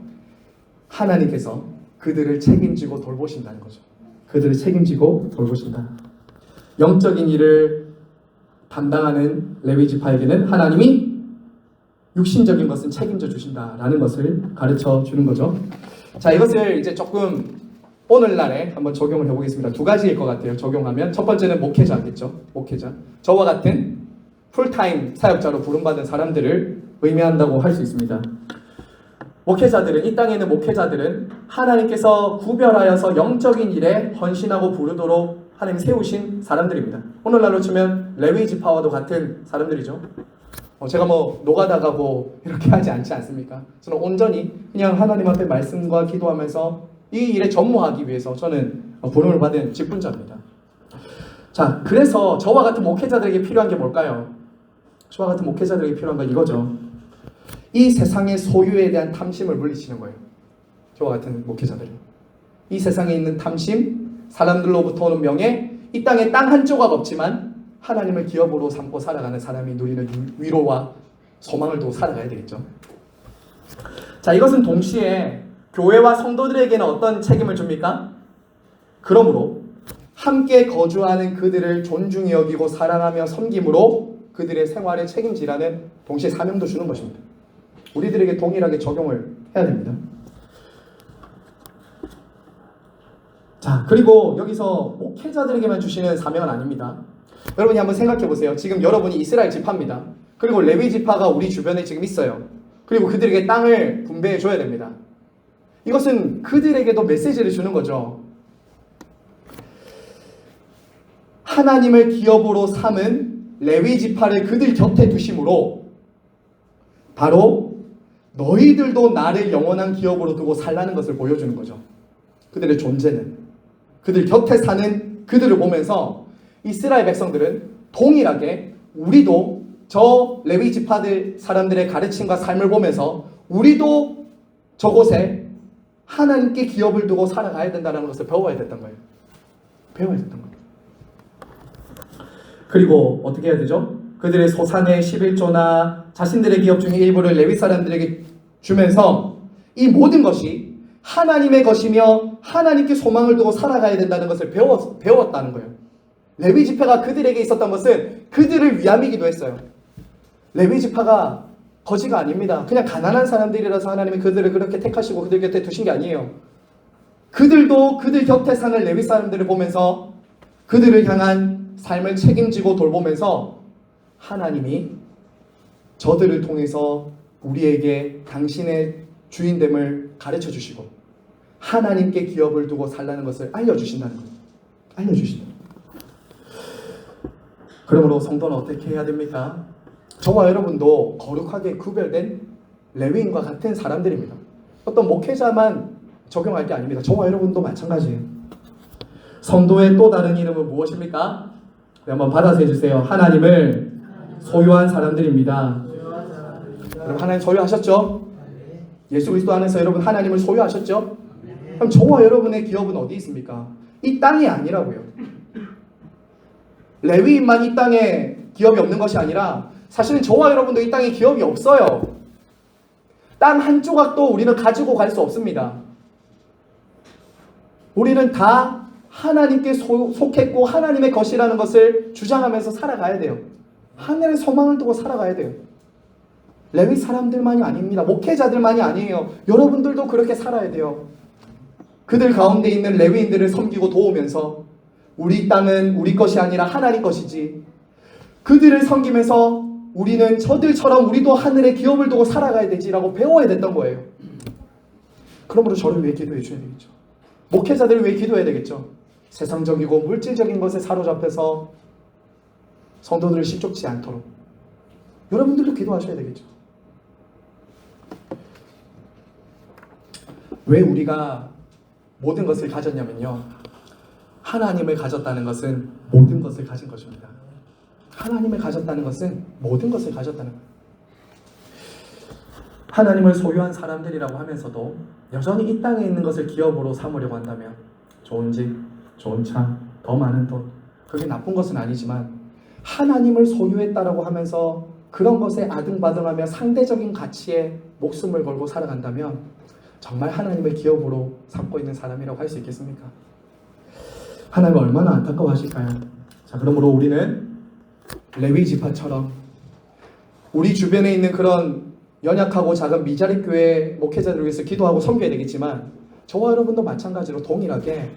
하나님께서 그들을 책임지고 돌보신다는 거죠. 그들을 책임지고 돌보신다. 영적인 일을 담당하는 레위 지파에게는 하나님이 육신적인 것은 책임져 주신다라는 것을 가르쳐 주는 거죠. 자, 이것을 이제 조금 오늘날에 한번 적용을 해보겠습니다. 두 가지일 것 같아요. 적용하면 첫 번째는 목회자겠죠. 목회자. 저와 같은 풀타임 사역자로 부름받은 사람들을 의미한다고 할 수 있습니다. 목회자들은, 이 땅에 있는 목회자들은 하나님께서 구별하여서 영적인 일에 헌신하고 부르도록 하나님 세우신 사람들입니다. 오늘날로 치면 레위 지파와도 같은 사람들이죠. 제가 뭐 노가다가 뭐 이렇게 하지 않지 않습니까? 저는 온전히 그냥 하나님 앞에 말씀과 기도하면서 이 일에 전무하기 위해서 저는 부름을 받은 직분자입니다. 자, 그래서 저와 같은 목회자들에게 필요한 게 뭘까요? 저와 같은 목회자들에게 필요한 건 이거죠. 이 세상의 소유에 대한 탐심을 물리치는 거예요. 저와 같은 목회자들이. 이 세상에 있는 탐심, 사람들로부터 오는 명예, 이 땅에 땅 한 조각 없지만 하나님을 기업으로 삼고 살아가는 사람이 누리는 위로와 소망을 두고 살아가야 되겠죠. 자, 이것은 동시에 교회와 성도들에게는 어떤 책임을 줍니까? 그러므로 함께 거주하는 그들을 존중히 여기고 사랑하며 섬김으로 그들의 생활에 책임지라는 동시에 사명도 주는 것입니다. 우리들에게 동일하게 적용을 해야 됩니다. 자, 그리고 여기서 목회자들에게만 주시는 사명은 아닙니다. 여러분이 한번 생각해 보세요. 지금 여러분이 이스라엘 지파입니다. 그리고 레위 지파가 우리 주변에 지금 있어요. 그리고 그들에게 땅을 분배해 줘야 됩니다. 이것은 그들에게도 메시지를 주는 거죠. 하나님을 기업으로 삼은 레위 지파를 그들 곁에 두심으로 바로 너희들도 나를 영원한 기업으로 두고 살라는 것을 보여주는 거죠. 그들의 존재는, 그들 곁에 사는 그들을 보면서 이스라엘 백성들은 동일하게 우리도 저 레위 지파들 사람들의 가르침과 삶을 보면서 우리도 저곳에 하나님께 기업을 두고 살아가야 된다는 것을 배워야 됐던 거예요. 배워야 됐던 거예요. 그리고 어떻게 해야 되죠? 그들의 소산의 11조나 자신들의 기업 중에 일부를 레위 사람들에게 주면서 이 모든 것이 하나님의 것이며 하나님께 소망을 두고 살아가야 된다는 것을 배웠다는 거예요. 레위 지파가 그들에게 있었던 것은 그들을 위함이기도 했어요. 레위 지파가 거지가 아닙니다. 그냥 가난한 사람들이라서 하나님이 그들을 그렇게 택하시고 그들 곁에 두신 게 아니에요. 그들도 그들 곁에 사는 레위 사람들을 보면서 그들을 향한 삶을 책임지고 돌보면서 하나님이 저들을 통해서 우리에게 당신의 주인됨을 가르쳐 주시고 하나님께 기업을 두고 살라는 것을 알려주신다는 거예요. 알려주신다. 그러므로 성도는 어떻게 해야 됩니까? 저와 여러분도 거룩하게 구별된 레위인과 같은 사람들입니다. 어떤 목회자만 적용할 게 아닙니다. 저와 여러분도 마찬가지예요. 성도의 또 다른 이름은 무엇입니까? 네, 한번 받아서 해주세요. 하나님을 소유한 사람들입니다. 여러분 하나님 소유하셨죠? 예수 그리스도 안에서 여러분 하나님을 소유하셨죠? 그럼 저와 여러분의 기업은 어디 있습니까? 이 땅이 아니라고요. 레위인만 이 땅에 기업이 없는 것이 아니라 사실은 저와 여러분도 이 땅에 기업이 없어요. 땅 한 조각도 우리는 가지고 갈 수 없습니다. 우리는 다 하나님께 속했고 하나님의 것이라는 것을 주장하면서 살아가야 돼요. 하늘의 소망을 두고 살아가야 돼요. 레위 사람들만이 아닙니다. 목회자들만이 아니에요. 여러분들도 그렇게 살아야 돼요. 그들 가운데 있는 레위인들을 섬기고 도우면서 우리 땅은 우리 것이 아니라 하나님 것이지. 그들을 섬기면서 우리는 저들처럼 우리도 하늘의 기업을 두고 살아가야 되지라고 배워야 됐던 거예요. 그러므로 저를 위해 기도해 주셔야 되겠죠. 목회자들을 위해 기도해야 되겠죠. 세상적이고 물질적인 것에 사로잡혀서 성도들을 시쫓지 않도록 여러분들도 기도하셔야 되겠죠. 왜 우리가 모든 것을 가졌냐면요. 하나님을 가졌다는 것은 모든 것을 가진 것입니다. 하나님을 가졌다는 것은 모든 것을 가졌다는 거예요. 하나님을 소유한 사람들이라고 하면서도 여전히 이 땅에 있는 것을 기업으로 삼으려고 한다면 좋은 집, 좋은 차, 더 많은 돈, 그게 나쁜 것은 아니지만 하나님을 소유했다라고 하면서 그런 것에 아등바등하며 상대적인 가치에 목숨을 걸고 살아간다면 정말 하나님을 기업으로 삼고 있는 사람이라고 할 수 있겠습니까? 하나님 얼마나 안타까워하실까요? 자, 그러므로 우리는 레위 지파처럼 우리 주변에 있는 그런 연약하고 작은 미자립 교회 목회자들을 위해서 기도하고 섬겨야 되겠지만 저와 여러분도 마찬가지로 동일하게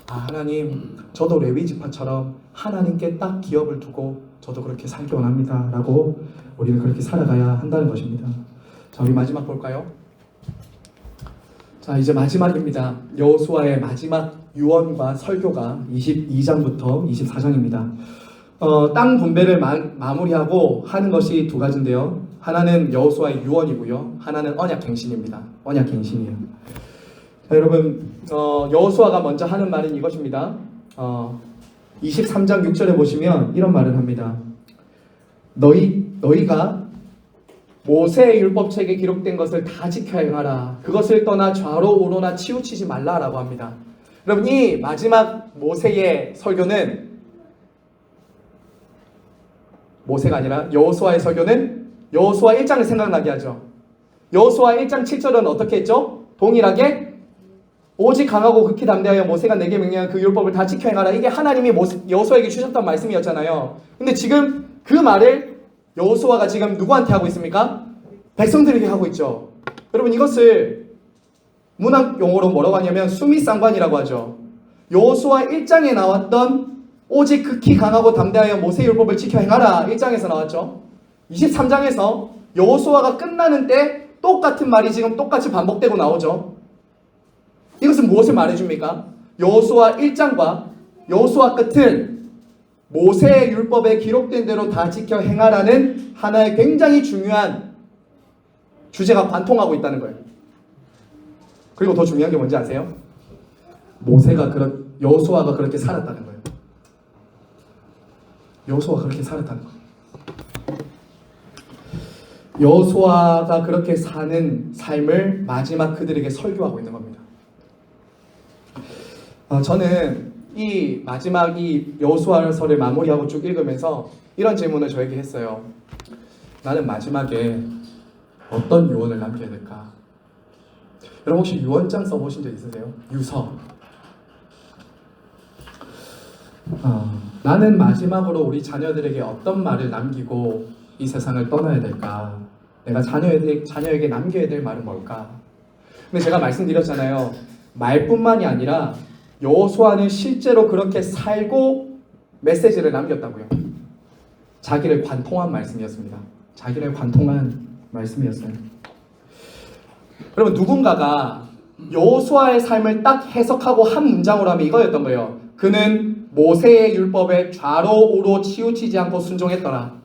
하나님, 저도 레위 지파처럼 하나님께 딱 기업을 두고 저도 그렇게 살기 원합니다 라고 우리는 그렇게 살아가야 한다는 것입니다. 자, 우리 마지막 볼까요? 자, 이제 마지막입니다. 여호수아의 마지막 유언과 설교가 22장부터 24장입니다. 땅 분배를 마무리하고 하는 것이 두 가지인데요. 하나는 여호수아의 유언이고요. 하나는 언약갱신입니다. 언약갱신이에요. 자, 여러분, 여호수아가 먼저 하는 말은 이것입니다. 23장 6절에 보시면 이런 말을 합니다. 너희가 모세의 율법책에 기록된 것을 다 지켜 행하라. 그것을 떠나 좌로 우로나 치우치지 말라라고 합니다. 여러분, 이 마지막 모세의 설교는 모세가 아니라 여호수아의 설교는 여호수아 1장을 생각나게 하죠. 여호수아 1장 7절은 어떻게 했죠? 동일하게 오직 강하고 극히 담대하여 모세가 내게 명령한 그 율법을 다 지켜 행하라. 이게 하나님이 여호수아에게 주셨던 말씀이었잖아요. 근데 지금 그 말을 여호수아가 지금 누구한테 하고 있습니까? 백성들에게 하고 있죠. 여러분, 이것을 문학 용어로 뭐라고 하냐면 수미상관이라고 하죠. 여호수아 1장에 나왔던 오직 극히 강하고 담대하여 모세의 율법을 지켜 행하라 1장에서 나왔죠. 23장에서 여호수아가 끝나는 때 똑같은 말이 지금 똑같이 반복되고 나오죠. 이것은 무엇을 말해줍니까? 여호수아 1장과 여호수아 끝은 모세의 율법에 기록된 대로 다 지켜 행하라는 하나의 굉장히 중요한 주제가 관통하고 있다는 거예요. 그리고 더 중요한 게 뭔지 아세요? 여호수아가 그렇게 살았다는 거예요. 여호수아가 그렇게 살았다는 거예요. 여호수아가 그렇게 사는 삶을 마지막 그들에게 설교하고 있는 겁니다. 저는 이 마지막 이 여호수아서를 마무리하고 쭉 읽으면서 이런 질문을 저에게 했어요. 나는 마지막에 어떤 유언을 남겨야 될까? 여러분, 혹시 유언장 써보신 적 있으세요? 유서. 나는 마지막으로 우리 자녀들에게 어떤 말을 남기고 이 세상을 떠나야 될까? 내가 자녀에게 남겨야 될 말은 뭘까? 근데 제가 말씀드렸잖아요. 말뿐만이 아니라 여호수아는 실제로 그렇게 살고 메시지를 남겼다고요. 자기를 관통한 말씀이었습니다. 자기를 관통한 말씀이었어요. 여러분, 누군가가 여호수아의 삶을 딱 해석하고 한 문장으로 하면 이거였던 거예요. 그는 모세의 율법에 좌로 우로 치우치지 않고 순종했더라.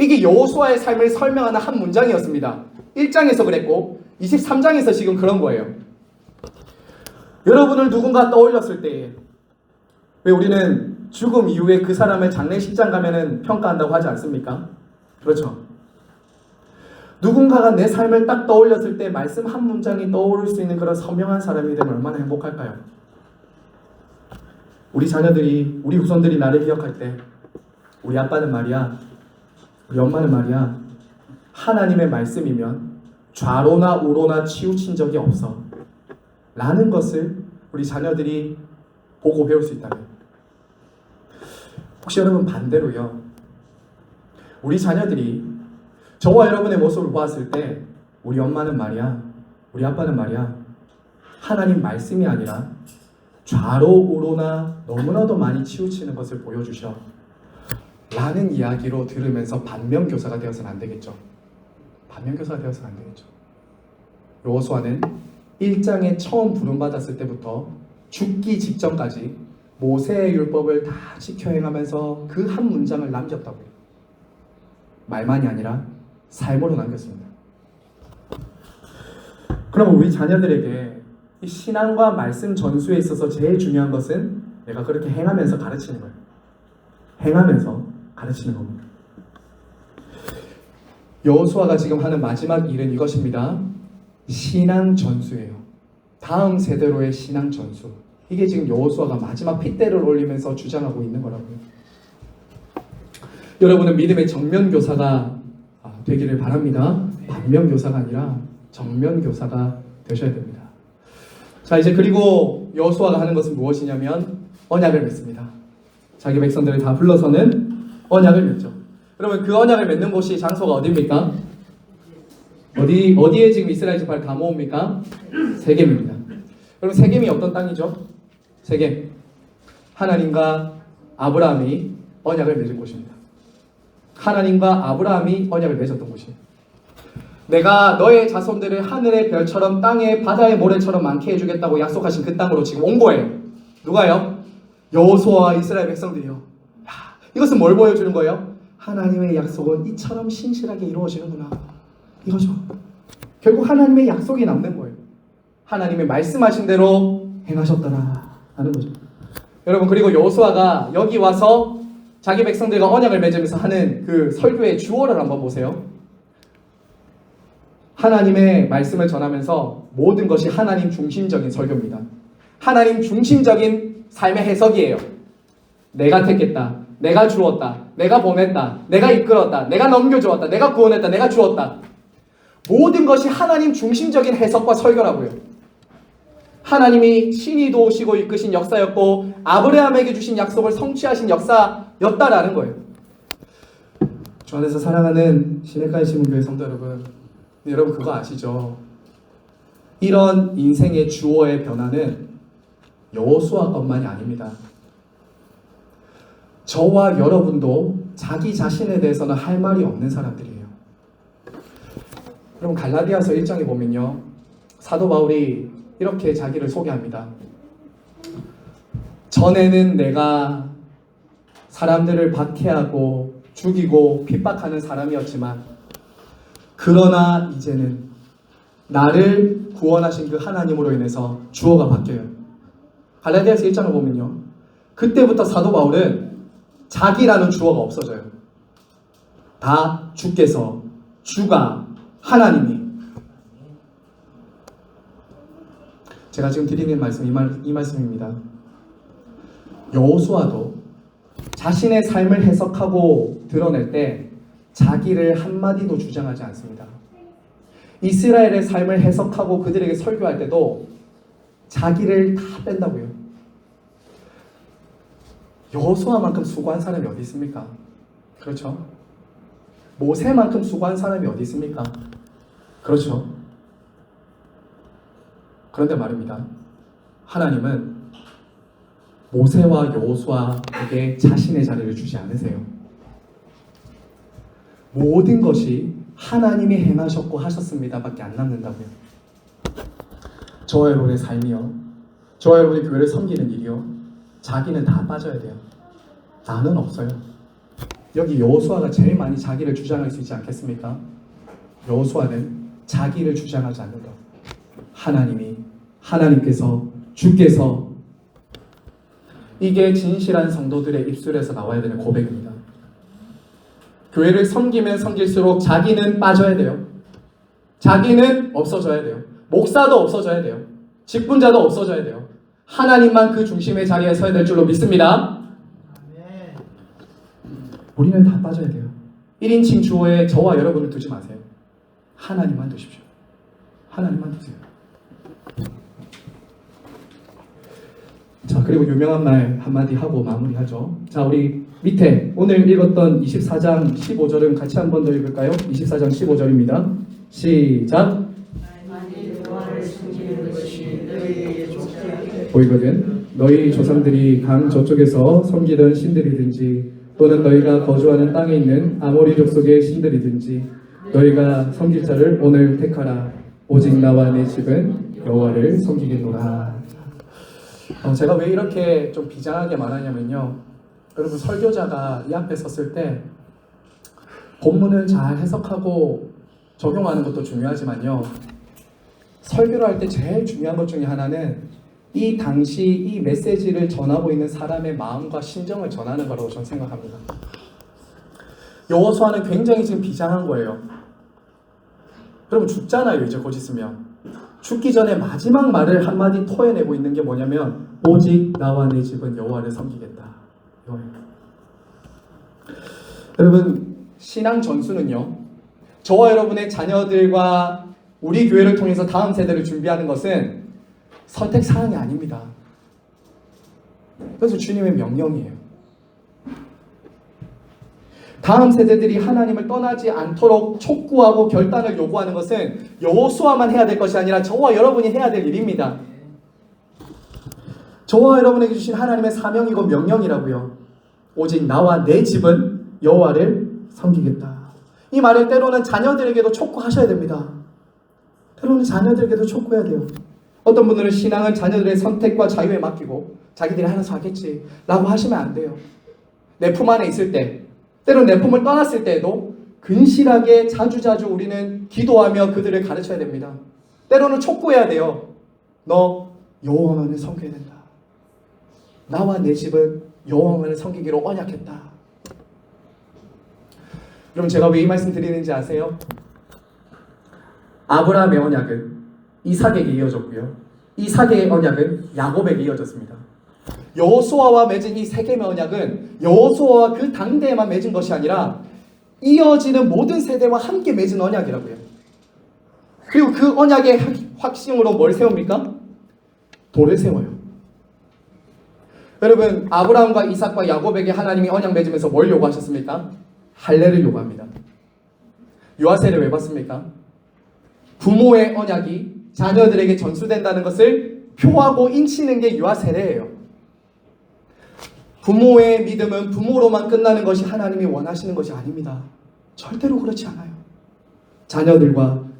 이게 여호수아의 삶을 설명하는 한 문장이었습니다. 1장에서 그랬고 23장에서 지금 그런 거예요. 여러분을 누군가 떠올렸을 때에, 왜 우리는 죽음 이후에 그 사람을 장례식장 가면은 평가한다고 하지 않습니까? 그렇죠. 누군가가 내 삶을 딱 떠올렸을 때 말씀 한 문장이 떠오를 수 있는 그런 선명한 사람이 되면 얼마나 행복할까요? 우리 자녀들이, 우리 후손들이 나를 기억할 때 우리 아빠는 말이야, 우리 엄마는 말이야, 하나님의 말씀이면 좌로나 우로나 치우친 적이 없어 라는 것을 우리 자녀들이 보고 배울 수 있다면, 혹시 여러분 반대로요, 우리 자녀들이 저와 여러분의 모습을 보았을 때 우리 엄마는 말이야, 우리 아빠는 말이야, 하나님 말씀이 아니라 좌로 우로나 너무나도 많이 치우치는 것을 보여주셔 라는 이야기로 들으면서 반면교사가 되어서는 안 되겠죠. 반면교사가 되어서는 안 되겠죠. 여호수아는 1장에 처음 부름받았을 때부터 죽기 직전까지 모세의 율법을 다 지켜 행하면서 그 한 문장을 남겼다고요. 말만이 아니라 삶으로 남겼습니다. 그럼 우리 자녀들에게 이 신앙과 말씀 전수에 있어서 제일 중요한 것은 내가 그렇게 행하면서 가르치는 거예요. 행하면서 가르치는 겁니다. 여호수아가 지금 하는 마지막 일은 이것입니다. 신앙 전수예요. 다음 세대로의 신앙 전수. 이게 지금 여호수아가 마지막 핏대를 올리면서 주장하고 있는 거라고요. 여러분은 믿음의 정면교사가 되기를 바랍니다. 반면교사가 아니라 정면교사가 되셔야 됩니다. 자, 이제 그리고 여호수아가 하는 것은 무엇이냐면 언약을 맺습니다. 자기 백성들을 다 불러서는 언약을 맺죠. 여러분, 그 언약을 맺는 곳이 장소가 어디입니까? 어디에 지금 이스라엘 지파를 다 모읍니까? 세겜입니다. 여러분 세겜이 어떤 땅이죠? 세겜. 하나님과 아브라함이 언약을 맺은 곳입니다. 하나님과 아브라함이 언약을 맺었던 곳이에요. 내가 너의 자손들을 하늘의 별처럼 땅의 바다의 모래처럼 많게 해주겠다고 약속하신 그 땅으로 지금 온 거예요. 누가요? 여호수아와 이스라엘 백성들이요. 야, 이것은 뭘 보여주는 거예요? 하나님의 약속은 이처럼 신실하게 이루어지는구나. 이거죠. 결국 하나님의 약속이 남는 거예요. 하나님의 말씀하신 대로 행하셨더라 하는 거죠. 여러분, 그리고 여호수아가 여기 와서 자기 백성들과 언약을 맺으면서 하는 그 설교의 주어를 한번 보세요. 하나님의 말씀을 전하면서 모든 것이 하나님 중심적인 설교입니다. 하나님 중심적인 삶의 해석이에요. 내가 택했다, 내가 주었다, 내가 보냈다, 내가 이끌었다, 내가 넘겨주었다, 내가 구원했다, 내가 주었다. 모든 것이 하나님 중심적인 해석과 설교라고요. 하나님이 신이 도우시고 이끄신 역사였고 아브라함에게 주신 약속을 성취하신 역사였다라는 거예요. 주 안에서 사랑하는 시내가의 시민교회 성도 여러분, 여러분 그거 아시죠? 이런 인생의 주어의 변화는 여호수아것만이 아닙니다. 저와 여러분도 자기 자신에 대해서는 할 말이 없는 사람들이에요. 여러분 갈라디아서 1장에 보면요, 사도 바울이 이렇게 자기를 소개합니다. 전에는 내가 사람들을 박해하고 죽이고 핍박하는 사람이었지만 그러나 이제는 나를 구원하신 그 하나님으로 인해서 주어가 바뀌어요. 갈라디아서 1장을 보면요, 그때부터 사도 바울은 자기라는 주어가 없어져요. 다 주께서, 주가, 하나님이. 제가 지금 드리는 말씀 이 말씀입니다. 여호수아도 자신의 삶을 해석하고 드러낼 때 자기를 한마디도 주장하지 않습니다. 이스라엘의 삶을 해석하고 그들에게 설교할 때도 자기를 다 뺀다고요. 여호수아만큼 수고한 사람이 어디 있습니까? 그렇죠? 모세만큼 수고한 사람이 어디 있습니까? 그렇죠? 그런데 말입니다. 하나님은 모세와 여호수아에게 자신의 자리를 주지 않으세요. 모든 것이 하나님이 행하셨고 하셨습니다 밖에 안 남는다고요. 저와 여러분의 삶이요, 저와 여러분의 교회를 섬기는 일이요, 자기는 다 빠져야 돼요. 나는 없어요. 여기 여호수아가 제일 많이 자기를 주장할 수 있지 않겠습니까? 여호수아는 자기를 주장하지 않는다. 하나님께서, 주께서, 이게 진실한 성도들의 입술에서 나와야 되는 고백입니다. 교회를 섬기면 섬길수록 자기는 빠져야 돼요. 자기는 없어져야 돼요. 목사도 없어져야 돼요. 직분자도 없어져야 돼요. 하나님만 그 중심의 자리에 서야 될 줄로 믿습니다. 우리는 다 빠져야 돼요. 1인칭 주어에 저와 여러분을 두지 마세요. 하나님만 두십시오. 하나님만 두세요. 자, 그리고 유명한 말 한마디 하고 마무리하죠. 자, 우리 밑에 오늘 읽었던 24장 15절은 같이 한 번 더 읽을까요? 24장 15절입니다. 시작. 보이거든. 너희 조상들이 강 저쪽에서 섬기던 신들이든지 또는 너희가 거주하는 땅에 있는 아모리 족속의 신들이든지 너희가 섬길 자를 오늘 택하라. 오직 나와 내 집은 여호와를 섬기겠노라. 제가 왜 이렇게 좀 비장하게 말하냐면요, 여러분 설교자가 이 앞에 섰을 때 본문을 잘 해석하고 적용하는 것도 중요하지만요, 설교를 할 때 제일 중요한 것 중에 하나는 이 당시 이 메시지를 전하고 있는 사람의 마음과 심정을 전하는 거라고 저는 생각합니다. 여호수아는 굉장히 지금 비장한 거예요. 여러분 죽잖아요, 이제 곧 있으면. 죽기 전에 마지막 말을 한마디 토해내고 있는 게 뭐냐면 오직 나와 내 집은 여호와를 섬기겠다. 여러분 신앙 전수는요, 저와 여러분의 자녀들과 우리 교회를 통해서 다음 세대를 준비하는 것은 선택 사항이 아닙니다. 그래서 주님의 명령이에요. 다음 세대들이 하나님을 떠나지 않도록 촉구하고 결단을 요구하는 것은 여호수아만 해야 될 것이 아니라 저와 여러분이 해야 될 일입니다. 저와 여러분에게 주신 하나님의 사명이고 명령이라고요. 오직 나와 내 집은 여호와를 섬기겠다. 이 말을 때로는 자녀들에게도 촉구하셔야 됩니다. 때로는 자녀들에게도 촉구해야 돼요. 어떤 분들은 신앙은 자녀들의 선택과 자유에 맡기고 자기들이 알아서 하겠지 라고 하시면 안 돼요. 내 품 안에 있을 때, 때로는 내 품을 떠났을 때에도 근실하게 자주자주 우리는 기도하며 그들을 가르쳐야 됩니다. 때로는 촉구해야 돼요. 너 여호와만을 섬겨야 된다. 나와 내 집은 여호와만을 섬기기로 언약했다. 여러분, 제가 왜 이 말씀 드리는지 아세요? 아브라함의 언약은 이삭에게 이어졌고요. 이삭의 언약은 야곱에게 이어졌습니다. 여호수아와 맺은 이 세 개의 언약은 여호수아와 그 당대에만 맺은 것이 아니라 이어지는 모든 세대와 함께 맺은 언약이라고요. 그리고 그 언약의 확신으로 뭘 세웁니까? 돌을 세워요. 여러분, 아브라함과 이삭과 야곱에게 하나님이 언약 맺으면서 뭘 요구하셨습니까? 할례를 요구합니다. 유아세를 왜 받습니까? 부모의 언약이 자녀들에게 전수된다는 것을 표하고 인치는 게 유아세례예요. 부모의 믿음은 부모로만 끝나는 것이 하나님이 원하시는 것이 아닙니다. 절대로 그렇지 않아요.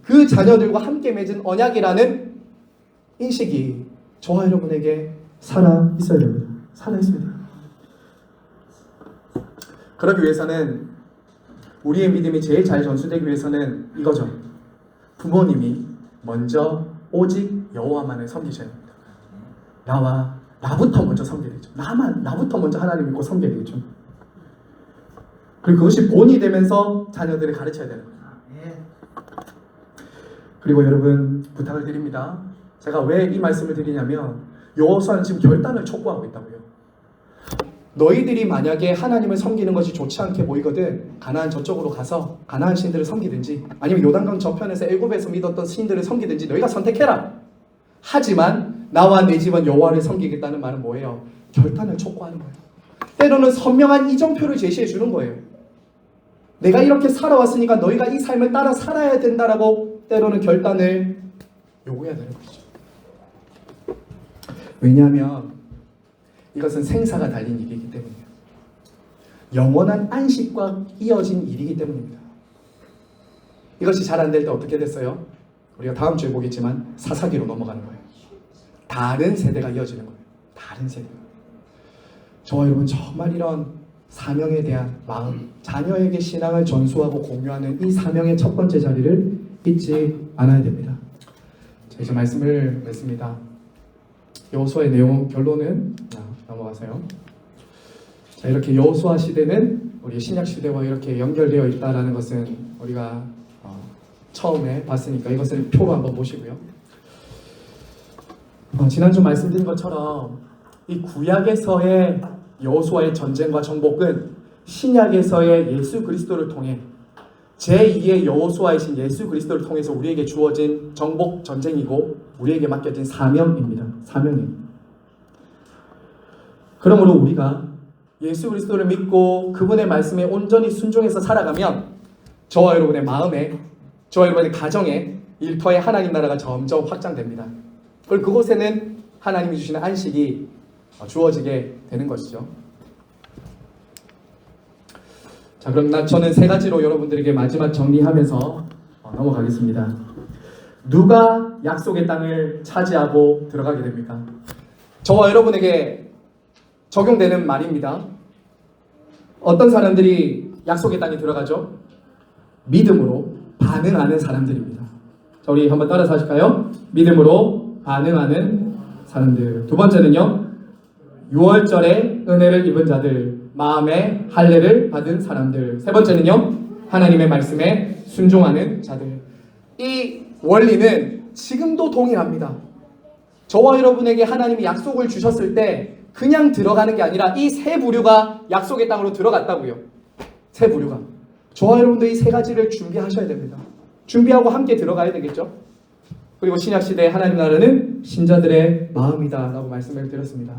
그 자녀들과 함께 맺은 언약이라는 인식이 저와 여러분에게 살아 있어야 됩니다. 살아 있습니다. 그러기 위해서는, 우리의 믿음이 제일 잘 전수되기 위해서는 이거죠. 부모님이 먼저 오직 여호와만을 섬기셔야 됩니다. 나부터 먼저 섬겨야 되죠. 나부터 먼저 하나님 믿고 섬겨야 되죠. 그리고 그것이 본이 되면서 자녀들을 가르쳐야 되는 거예요. 그리고 여러분, 부탁을 드립니다. 제가 왜 이 말씀을 드리냐면, 여호수아는 지금 결단을 촉구하고 있다고요. 너희들이 만약에 하나님을 섬기는 것이 좋지 않게 보이거든 가나안 저쪽으로 가서 가나안 신들을 섬기든지 아니면 요단강 저편에서 애굽에서 믿었던 신들을 섬기든지 너희가 선택해라. 하지만 나와 내 집은 여호와를 섬기겠다는 말은 뭐예요? 결단을 촉구하는 거예요. 때로는 선명한 이정표를 제시해 주는 거예요. 내가 이렇게 살아왔으니까 너희가 이 삶을 따라 살아야 된다라고 때로는 결단을 요구해야 되는 거죠. 왜냐하면 이것은 생사가 달린 일이기 때문이에요. 영원한 안식과 이어진 일이기 때문입니다. 이것이 잘 안 될 때 어떻게 됐어요? 우리가 다음 주에 보겠지만 사사기로 넘어가는 거예요. 다른 세대가 이어지는 거예요. 다른 세대. 저와 여러분, 정말 이런 사명에 대한 마음, 자녀에게 신앙을 전수하고 공유하는 이 사명의 첫 번째 자리를 잊지 않아야 됩니다. 자, 이제 말씀을 맺습니다. 여호수아의 내용 결론은 넘어가세요. 자, 이렇게 여호수아 시대는 우리 신약 시대와 이렇게 연결되어 있다라는 것은 우리가 처음에 봤으니까 이것을 표로 한번 보시고요. 지난주 말씀드린 것처럼 이 구약에서의 여호수아의 전쟁과 정복은 신약에서의 예수 그리스도를 통해 제2의 여호수아이신 예수 그리스도를 통해서 우리에게 주어진 정복 전쟁이고 우리에게 맡겨진 사명입니다. 사명이에요. 그러므로 우리가 예수 그리스도를 믿고 그분의 말씀에 온전히 순종해서 살아가면 저와 여러분의 마음에, 저와 여러분의 가정에, 일터에 하나님 나라가 점점 확장됩니다. 그리고 그곳에는 하나님이 주시는 안식이 주어지게 되는 것이죠. 자, 그럼 저는 세 가지로 여러분들에게 마지막 정리하면서 넘어가겠습니다. 누가 약속의 땅을 차지하고 들어가게 됩니까? 저와 여러분에게 적용되는 말입니다. 어떤 사람들이 약속의 땅에 들어가죠? 믿음으로 반응하는 사람들입니다. 자, 우리 한번 따라서 하실까요? 믿음으로 반응하는 사람들. 두 번째는요, 6월절에 은혜를 입은 자들, 마음에 할례를 받은 사람들. 세 번째는요, 하나님의 말씀에 순종하는 자들. 이 원리는 지금도 동일합니다. 저와 여러분에게 하나님이 약속을 주셨을 때 그냥 들어가는 게 아니라 이 세 부류가 약속의 땅으로 들어갔다고요. 세 부류가. 저와 여러분도 이 세 가지를 준비하셔야 됩니다. 준비하고 함께 들어가야 되겠죠. 그리고 신약시대의 하나님 나라는 신자들의 마음이다 라고 말씀을 드렸습니다.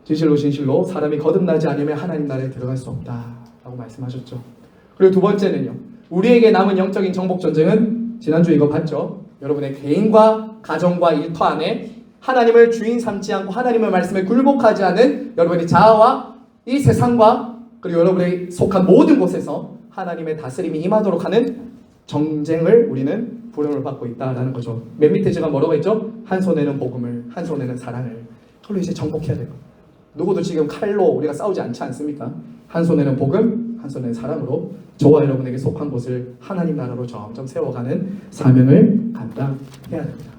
진실로 진실로 사람이 거듭나지 않으면 하나님 나라에 들어갈 수 없다 라고 말씀하셨죠. 그리고 두 번째는요, 우리에게 남은 영적인 정복 전쟁은 지난주에 이거 봤죠. 여러분의 개인과 가정과 일터 안에 하나님을 주인 삼지 않고 하나님의 말씀에 굴복하지 않은 여러분의 자아와 이 세상과 그리고 여러분의 속한 모든 곳에서 하나님의 다스림이 임하도록 하는 정쟁을 우리는 부름을 받고 있다라는 거죠. 맨 밑에 제가 뭐라고 했죠? 한 손에는 복음을, 한 손에는 사랑을. 그걸로 이제 정복해야 돼요. 누구도 지금 칼로 우리가 싸우지 않지 않습니까? 한 손에는 복음, 한 손에는 사랑으로 저와 여러분에게 속한 곳을 하나님 나라로 점점 세워가는 사명을 감당해야 됩니다.